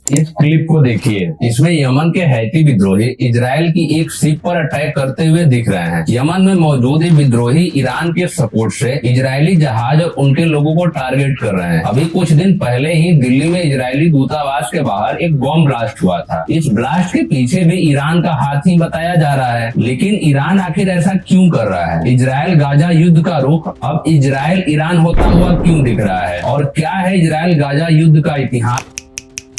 इस क्लिप को देखिए। इसमें यमन के हैती विद्रोही इजराइल की एक शिप पर अटैक करते हुए दिख रहे हैं। यमन में मौजूद ये विद्रोही ईरान के सपोर्ट से इजरायली जहाज और उनके लोगों को टारगेट कर रहे हैं। अभी कुछ दिन पहले ही दिल्ली में इजरायली दूतावास के बाहर एक बॉम्ब ब्लास्ट हुआ था। इस ब्लास्ट के पीछे भी ईरान का हाथ ही बताया जा रहा है। लेकिन ईरान आखिर ऐसा क्यों कर रहा है? इजराइल गाजा युद्ध का रुख अब इजराइल ईरान होता हुआ क्यों दिख रहा है? और क्या है इजराइल गाजा युद्ध का इतिहास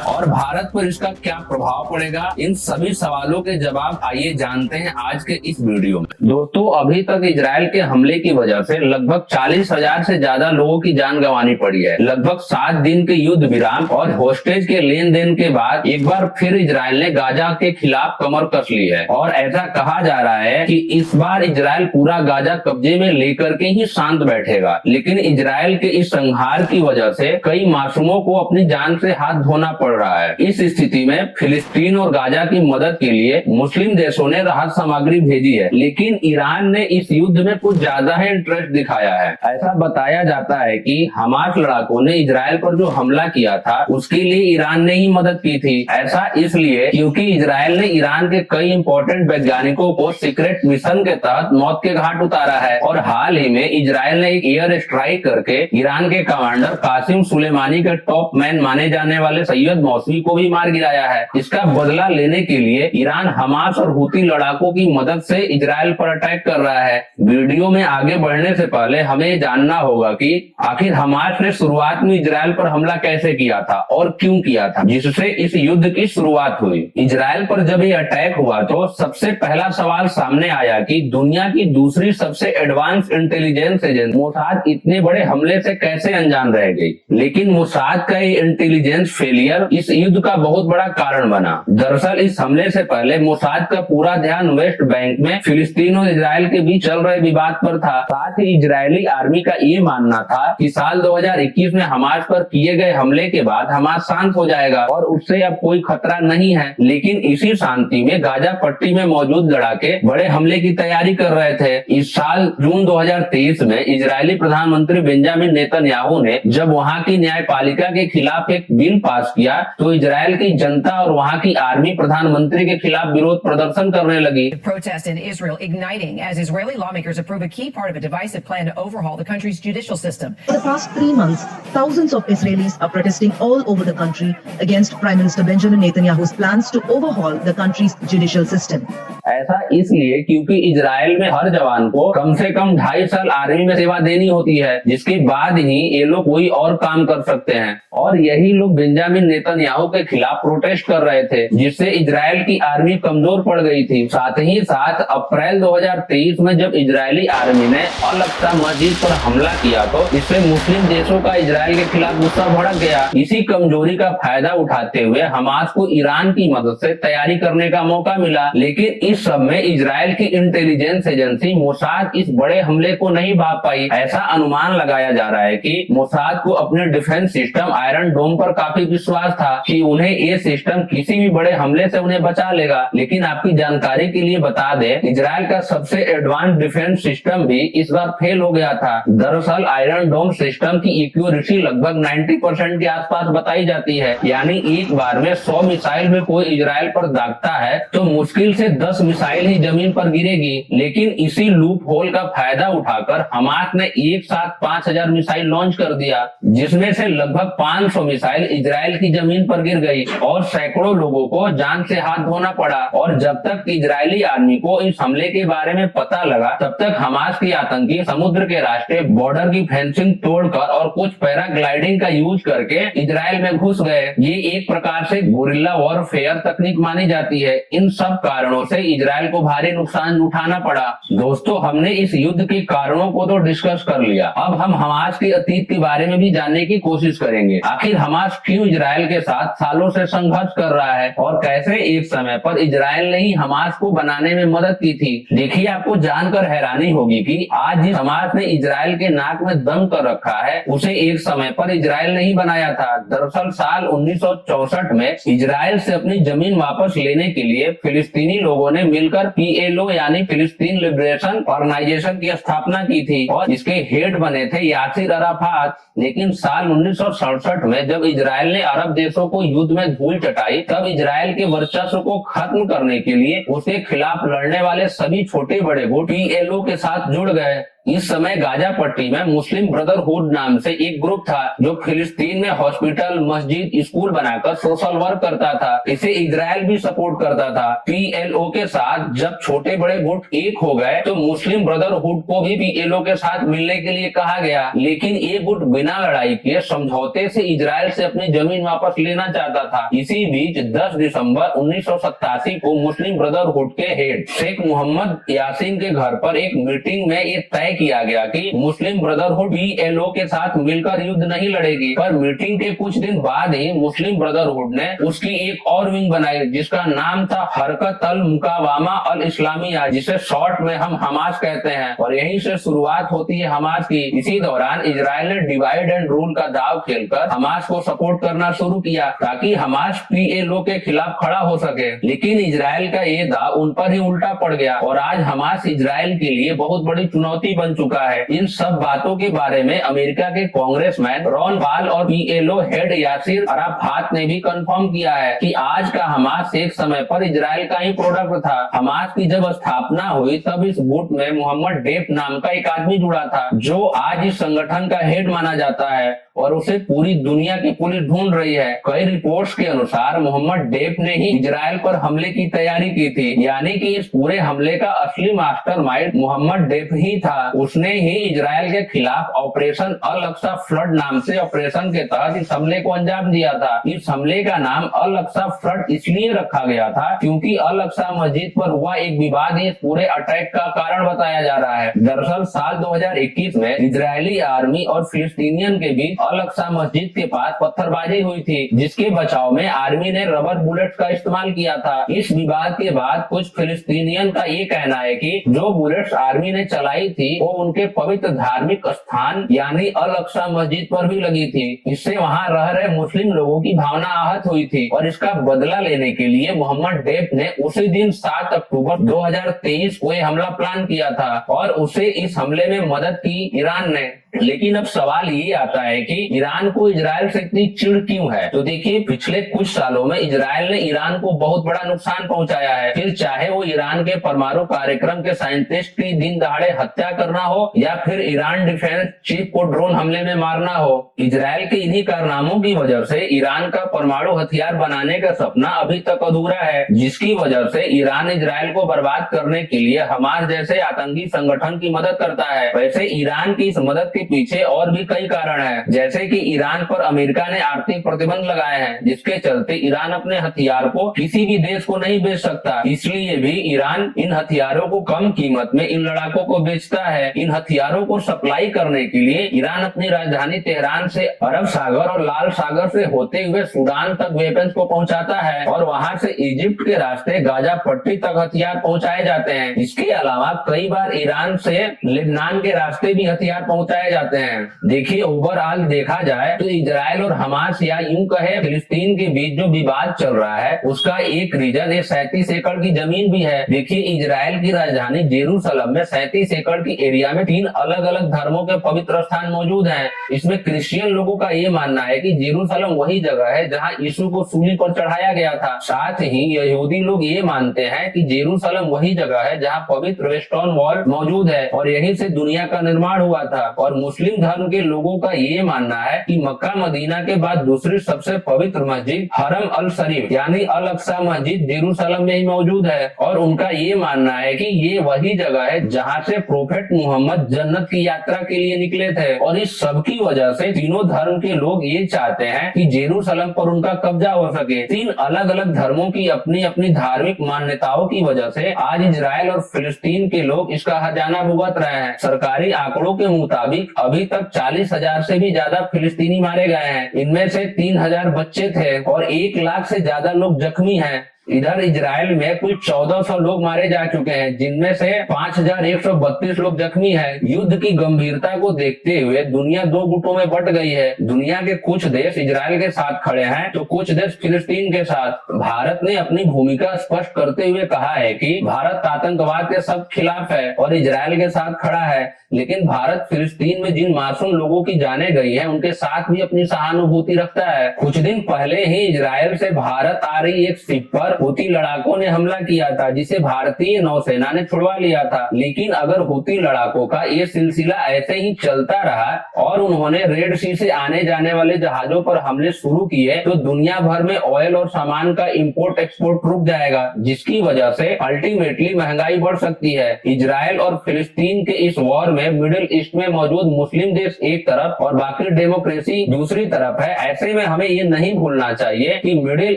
और भारत पर इसका क्या प्रभाव पड़ेगा? इन सभी सवालों के जवाब आइए जानते हैं आज के इस वीडियो में। दोस्तों, अभी तक इजराइल के हमले की वजह से लगभग 40,000 से ज्यादा लोगों की जान गंवानी पड़ी है। लगभग 7 दिन के युद्ध विराम और होस्टेज के लेन देन के बाद एक बार फिर इजराइल ने गाजा के खिलाफ कमर कस ली है और ऐसा कहा जा रहा है कि इस बार इजराइल पूरा गाजा कब्जे में लेकर के ही शांत बैठेगा। लेकिन इजराइल के इस संहार की वजह से कई मासूमों को अपनी जान से हाथ धोना पड़ रहा है। इस स्थिति में फिलिस्तीन और गाजा की मदद के लिए मुस्लिम देशों ने राहत सामग्री भेजी है। लेकिन ईरान ने इस युद्ध में कुछ ज्यादा ही इंटरेस्ट दिखाया है। ऐसा बताया जाता है कि हमास लड़ाकों ने इजराइल पर जो हमला किया था उसके लिए ईरान ने ही मदद की थी। ऐसा इसलिए क्योंकि इजराइल ने ईरान के कई इंपॉर्टेंट वैज्ञानिकों को सीक्रेट मिशन के तहत मौत के घाट उतारा है। और हाल ही में इजराइल ने एक एयर स्ट्राइक करके ईरान के कमांडर कासिम सुलेमानी के टॉप मैन माने जाने वाले सैयद मौसवी को भी मार गिराया है। इसका बदला लेने के लिए ईरान हमास और हुती लड़ाकों की मदद से इजराइल पर अटैक कर रहा है। वीडियो में आगे बढ़ने से पहले हमें ये जानना होगा कि आखिर हमास ने शुरुआत में इजराइल पर हमला कैसे किया था और क्यों किया था, जिससे इस युद्ध की शुरुआत हुई। इजराइल पर जब ये अटैक हुआ तो सबसे पहला सवाल सामने आया कि दुनिया की दूसरी सबसे एडवांस इंटेलिजेंस एजेंसी मोसाद इतने बड़े हमले से कैसे अनजान रह गई। लेकिन मोसाद का ये इंटेलिजेंस फेलियर इस युद्ध का बहुत बड़ा कारण बना। दरअसल इस हमले से पहले मोसाद का पूरा ध्यान वेस्ट बैंक में फिलिस्तीन और इजराइल के बीच चल रहे विवाद पर था। साथ ही इजरायली आर्मी का ये मानना था कि साल 2021 में हमास पर किए गए हमले के बाद हमास शांत हो जाएगा और उससे अब कोई खतरा नहीं है। लेकिन इसी शांति में गाजा पट्टी में मौजूद लड़ाके बड़े हमले की तैयारी कर रहे थे। इस साल जून 2023 में इजरायली प्रधानमंत्री बेंजामिन नेतन्याहू ने जब वहाँ की न्यायपालिका के खिलाफ एक बिल पास किया तो इजराइल की जनता और वहाँ की आर्मी प्रधानमंत्री के खिलाफ विरोध प्रदर्शन करने लगी। Protest in Israel igniting as Israeli lawmakers approve a key part of a divisive plan to overhaul the country's judicial system. For the past 3 months, thousands of Israelis are protesting all over the country against Prime Minister Benjamin Netanyahu's plans to overhaul the country's judicial system. ऐसा इसलिए क्योंकि Israel में हर जवान को कम से कम 2.5 साल army में सेवा देनी होती है, जिसके बाद ही ये लोग कोई और काम कर सकते हैं। और यही लोग बेंजामिन नेतन्याहू के खिलाफ प्रोटेस्ट कर रहे थे, जिससे इजराइल की आर्मी कमजोर पड़ गई थी। साथ ही साथ अप्रैल 2023 में जब इजरायली आर्मी ने अल अक्सा मस्जिद पर हमला किया तो इससे मुस्लिम देशों का इजराइल के खिलाफ गुस्सा भड़क गया। इसी कमजोरी का फायदा उठाते हुए हमास को ईरान की मदद से तैयारी करने का मौका मिला। लेकिन इस सब में इजराइल की इंटेलिजेंस एजेंसी मोसाद इस बड़े हमले को नहीं भाप पाई। ऐसा अनुमान लगाया जा रहा है कि मोसाद को अपने डिफेंस सिस्टम आयरन डोम पर काफी विश्वास था कि उन्हें ये सिस्टम किसी भी बड़े हमले से उन्हें बचा लेगा। लेकिन आपकी जानकारी के लिए बता दें, इजराइल का सबसे एडवांस डिफेंस सिस्टम भी इस बार फेल हो गया था। दरअसल आयरन डोम सिस्टम की एक्यूरेसी लगभग 90% के आसपास बताई जाती है। यानी एक बार में 100 मिसाइल में कोई इजराइल पर दागता है तो मुश्किल से 10 मिसाइल ही जमीन पर गिरेगी। लेकिन इसी लूप होल का फायदा उठाकर हमास ने एक साथ 5000 मिसाइल लॉन्च कर दिया, जिसमें से लगभग 500 मिसाइल इजराइल की जमीन पर गिर गई और सैकड़ों लोगों को जान से हाथ धोना पड़ा। और जब तक इजरायली आर्मी को इस हमले के बारे में पता लगा तब तक हमास की आतंकी समुद्र के रास्ते बॉर्डर की फेंसिंग तोड़कर और कुछ पैराग्लाइडिंग का यूज करके इजराइल में घुस गए। ये एक प्रकार से गुरिल्ला वॉरफेयर तकनीक मानी जाती है। इन सब कारणों से इजराइल को भारी नुकसान उठाना पड़ा। दोस्तों, हमने इस युद्ध के कारणों को तो डिस्कस कर लिया। अब हम हमास के अतीत के बारे में भी जानने की कोशिश करेंगे। आखिर हमास क्यों इजराइल के साथ सालों से संघर्ष कर रहा है और कैसे एक समय पर इजराइल ने ही हमास को बनाने में मदद की थी। देखिए, आपको जानकर हैरानी होगी कि आज जिस हमास ने इजराइल के नाक में दम कर रखा है उसे एक समय पर इजराइल ने ही बनाया था। दरअसल साल 1964 में इजराइल से अपनी जमीन वापस लेने के लिए फिलिस्तीनी लोगों ने मिलकर PLO यानी फिलिस्तीन लिबरेशन ऑर्गेनाइजेशन की स्थापना की थी और इसके हेड बने थे यासिर अराफात। लेकिन साल 1967 में जब इजराइल ने अरब देशों को युद्ध में धूल चटाई, तब इजराइल के वर्चस्व को खत्म करने के लिए उसके खिलाफ लड़ने वाले सभी छोटे बड़े गुट PLO के साथ जुड़ गए। इस समय गाजा पट्टी में मुस्लिम ब्रदरहुड नाम से एक ग्रुप था जो फिलिस्तीन में हॉस्पिटल, मस्जिद, स्कूल बनाकर सोशल वर्क करता था। इसे इजराइल भी सपोर्ट करता था। PLO के साथ जब छोटे बड़े गुट एक हो गए तो मुस्लिम ब्रदरहुड को भी PLO के साथ मिलने के लिए कहा गया, लेकिन ये गुट बिना लड़ाई के समझौते से इजराइल से अपनी जमीन वापस लेना चाहता था। इसी बीच 10 दिसंबर 1987 को मुस्लिम ब्रदरहुड के हेड शेख मोहम्मद यासीन के घर पर एक मीटिंग में ये तय किया गया कि मुस्लिम ब्रदरहुड PLO के साथ मिलकर युद्ध नहीं लड़ेगी। पर मीटिंग के कुछ दिन बाद ही मुस्लिम ब्रदरहुड ने उसकी एक और विंग बनाई जिसका नाम था हरकत अल मुकावामा अल इस्लामिया, जिसे शॉर्ट में हम हमास कहते हैं, और यहीं से शुरुआत होती है हमास की। इसी दौरान इजराइल ने डिवाइड एंड रूल का दाव खेलकर हमास को सपोर्ट करना शुरू किया ताकि हमास PLO के खिलाफ खड़ा हो सके, लेकिन इजराइल का ये दाव उन पर ही उल्टा पड़ गया और आज हमास इजराइल के लिए बहुत बड़ी चुनौती बन चुका है। इन सब बातों के बारे में अमेरिका के कांग्रेसमैन रॉन पाल और PLO हेड यासिर अराफात ने भी कंफर्म किया है कि आज का हमास एक समय पर इजराइल का ही प्रोडक्ट था। हमास की जब स्थापना हुई तब इस गुट में मोहम्मद डेफ नाम का एक आदमी जुड़ा था जो आज इस संगठन का हेड माना जाता है और उसे पूरी दुनिया की पुलिस ढूंढ रही है। कई रिपोर्ट्स के अनुसार मोहम्मद डेफ ने ही इजराइल पर हमले की तैयारी की थी, यानी कि इस पूरे हमले का असली मास्टरमाइंड मोहम्मद डेफ ही था। उसने ही इजराइल के खिलाफ ऑपरेशन अल अक्सा फ्लड नाम से ऑपरेशन के तहत इस हमले को अंजाम दिया था। इस हमले का नाम अल अक्सा फ्लड इसलिए रखा गया था क्योंकि अल अक्सा मस्जिद पर हुआ एक विवाद इस पूरे अटैक का कारण बताया जा रहा है। दरअसल साल 2021 में इजरायली आर्मी और फिलिस्तीनियन के बीच अल अक्सा मस्जिद के पास पत्थरबाजी हुई थी, जिसके बचाव में आर्मी ने रबर बुलेट्स का इस्तेमाल किया था। इस विवाद के बाद कुछ फिलिस्तीनियन का ये कहना है कि जो बुलेट्स आर्मी ने चलाई थी वो उनके पवित्र धार्मिक स्थान यानी अल अक्सा मस्जिद पर भी लगी थी। इससे वहां रह रहे मुस्लिम लोगों की भावना आहत हुई थी और इसका बदला लेने के लिए मोहम्मद डेफ ने उसी दिन 7 अक्टूबर 2023 को हमला प्लान किया था और उसे इस हमले में मदद की ईरान ने। लेकिन अब सवाल ये आता है कि ईरान को इजराइल से इतनी चिढ़ क्यों है? तो देखिए, पिछले कुछ सालों में इजराइल ने ईरान को बहुत बड़ा नुकसान पहुंचाया है। फिर चाहे वो ईरान के परमाणु कार्यक्रम के साइंटिस्ट की दिन दहाड़े हत्या करना हो या फिर ईरान डिफेंस चीफ को ड्रोन हमले में मारना हो, इजराइल के इन्हीं कारनामों की वजह से ईरान का परमाणु हथियार बनाने का सपना अभी तक अधूरा है, जिसकी वजह से ईरान इजराइल को बर्बाद करने के लिए हमास जैसे आतंकी संगठन की मदद करता है। वैसे ईरान की इस मदद के पीछे और भी कई कारण हैं, जैसे कि ईरान पर अमेरिका ने आर्थिक प्रतिबंध लगाए हैं, जिसके चलते ईरान अपने हथियार को किसी भी देश को नहीं बेच सकता। इसलिए भी ईरान इन हथियारों को कम कीमत में इन लड़ाकों को बेचता है। इन हथियारों को सप्लाई करने के लिए ईरान अपनी राजधानी तेहरान से अरब सागर और लाल सागर से होते हुए सूडान तक वेपन्स को पहुंचाता है और वहां से इजिप्ट के रास्ते गाजा पट्टी तक हथियार पहुंचाए जाते हैं। इसके अलावा कई बार ईरान से लेबनान के रास्ते भी हथियार पहुंचाए जाते हैं। देखिए, ओवरऑल देखा जाए तो इजराइल और हमास या यूं कहे फिलिस्तीन के बीच जो विवाद चल रहा है उसका एक रीजन ये 37 एकड़ की जमीन भी है। देखिए, इजराइल की राजधानी जेरूसलम में 37 एकड़ की एरिया में 3 अलग अलग धर्मों के पवित्र स्थान मौजूद हैं। इसमें क्रिश्चियन लोगों का ये मानना है कि जेरूसलम वही जगह है जहां यीशु को सूली पर चढ़ाया गया था। साथ ही यहूदी लोग ये मानते हैं कि जेरूसलम वही जगह है जहां पवित्र स्टोन वॉल मौजूद है और यहीं से दुनिया का निर्माण हुआ था। और मुस्लिम धर्म के लोगों का ये मानना है कि मक्का मदीना के बाद दूसरी सबसे पवित्र मस्जिद हरम अल शरीफ यानी अल अक्सा मस्जिद जेरूसलम में ही मौजूद है और उनका ये मानना है कि ये वही जगह है जहां से प्रोफेट मोहम्मद जन्नत की यात्रा के लिए निकले थे। और इस सब की वजह से तीनों धर्म के लोग ये चाहते हैं कि जेरूसलम पर उनका कब्जा हो सके। 3 अलग अलग धर्मों की अपनी अपनी धार्मिक मान्यताओं की वजह से आज इजराइल और फिलिस्तीन के लोग इसका हर्जाना भुगत रहे हैं। सरकारी आंकड़ों के मुताबिक अभी तक 40,000 से भी ज्यादा फिलिस्तीनी मारे गए हैं। इनमें से 3,000 बच्चे थे और 1 लाख से ज्यादा लोग जख्मी हैं। इधर इजराइल में कुल 1400 लोग मारे जा चुके हैं, जिनमें से 5132 लोग जख्मी हैं। युद्ध की गंभीरता को देखते हुए दुनिया दो गुटों में बट गई है। दुनिया के कुछ देश इजराइल के साथ खड़े हैं तो कुछ देश फिलिस्तीन के साथ। भारत ने अपनी भूमिका स्पष्ट करते हुए कहा है कि भारत आतंकवाद के सब खिलाफ है और इजराइल के साथ खड़ा है, लेकिन भारत फिलिस्तीन में जिन मासूम लोगों की जाने गई है उनके साथ भी अपनी सहानुभूति रखता है। कुछ दिन पहले ही इजराइल से भारत आ रही एक शिप पर हुती लड़ाकों ने हमला किया था, जिसे भारतीय नौसेना ने छुड़वा लिया था। लेकिन अगर हुती लड़ाकों का ये सिलसिला ऐसे ही चलता रहा और उन्होंने रेड सी से आने जाने वाले जहाजों पर हमले शुरू किए तो दुनिया भर में ऑयल और सामान का इंपोर्ट एक्सपोर्ट रुक जाएगा, जिसकी वजह से अल्टीमेटली महंगाई बढ़ सकती है। इजराइल और फिलिस्तीन के इस वॉर में मिडिल ईस्ट में मौजूद मुस्लिम देश एक तरफ और बाकी डेमोक्रेसी दूसरी तरफ है। ऐसे में हमें ये नहीं भूलना चाहिए कि मिडिल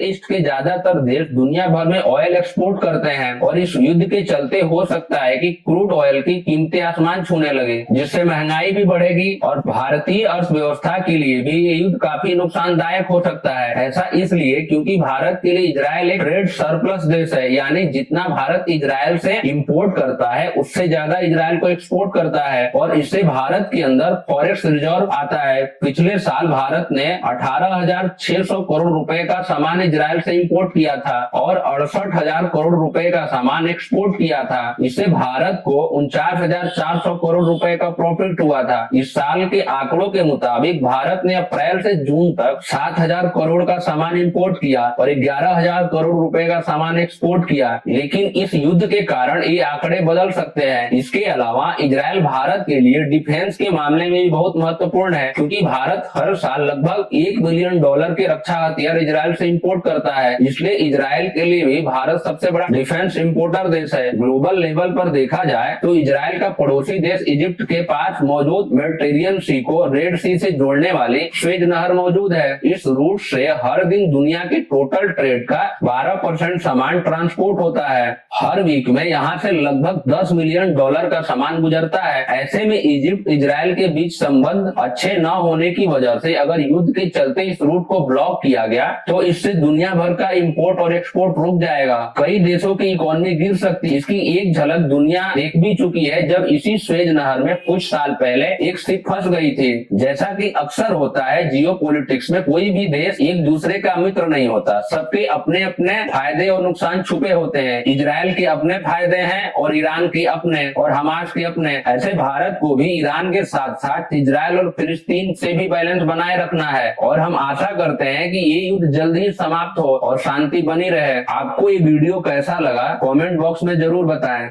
ईस्ट के ज्यादातर देश दुनिया भर में ऑयल एक्सपोर्ट करते हैं और इस युद्ध के चलते हो सकता है कि क्रूड ऑयल की कीमतें आसमान छूने लगे, जिससे महंगाई भी बढ़ेगी और भारतीय अर्थव्यवस्था के लिए भी ये युद्ध काफी नुकसानदायक हो सकता है। ऐसा इसलिए क्योंकि भारत के लिए इजराइल एक ट्रेड सरप्लस देश है, यानी जितना भारत इजराइल से इंपोर्ट करता है उससे ज्यादा इजराइल को एक्सपोर्ट करता है और इससे भारत के अंदर फॉरेक्स रिजर्व आता है। पिछले साल भारत ने 18,600 करोड़ रुपए का सामान इजराइल से इंपोर्ट किया था और 68,000 करोड़ रुपए का सामान एक्सपोर्ट किया था। इससे भारत को 49,400 करोड़ रुपए का प्रॉफिट हुआ था। इस साल के आंकड़ों के मुताबिक भारत ने अप्रैल से जून तक 7,000 करोड़ का सामान इंपोर्ट किया और 11,000 करोड़ रुपए का सामान एक्सपोर्ट किया। लेकिन इस युद्ध के कारण ये आंकड़े बदल सकते हैं। इसके अलावा इजराइल भारत के लिए डिफेंस के मामले में भी बहुत महत्वपूर्ण है, क्योंकि भारत हर साल लगभग $1 बिलियन के रक्षा हथियार इजराइल से इंपोर्ट करता है। इसलिए इजराइल के लिए भी भारत सबसे बड़ा डिफेंस इंपोर्टर देश है। ग्लोबल लेवल पर देखा जाए तो इजराइल का पड़ोसी देश इजिप्ट के पास मौजूद मेडिटेरियन सी को रेड सी से जोड़ने वाली स्वेज नहर मौजूद है। इस रूट से हर दिन दुनिया की टोटल ट्रेड का 12% सामान ट्रांसपोर्ट होता है। हर वीक में यहाँ से लगभग $10 मिलियन का सामान गुजरता है। ऐसे में इजिप्ट इजराइल के बीच संबंध अच्छे न होने की वजह से अगर युद्ध के चलते इस रूट को ब्लॉक किया गया तो इससे दुनिया भर का इंपोर्ट और एक्सपोर्ट रुक जाएगा। कई देशों की इकोनॉमी गिर सकती है। इसकी एक झलक दुनिया देख भी चुकी है, जब इसी स्वेज नहर में कुछ साल पहले एक शिप फंस गई थी। जैसा कि अक्सर होता है जियोपॉलिटिक्स में, कोई भी देश एक दूसरे का मित्र नहीं होता। सबके अपने अपने फायदे और नुकसान छुपे होते हैं। इजराइल के अपने फायदे हैं और ईरान के अपने और हमास के अपने। ऐसे भारत को भी ईरान के साथ साथ इजराइल और फिलिस्तीन से भी बैलेंस बनाए रखना है और हम आशा करते हैं कि ये युद्ध जल्द ही समाप्त हो और शांति बनी रहे। आपको ये वीडियो कैसा लगा कमेंट बॉक्स में जरूर बताएं।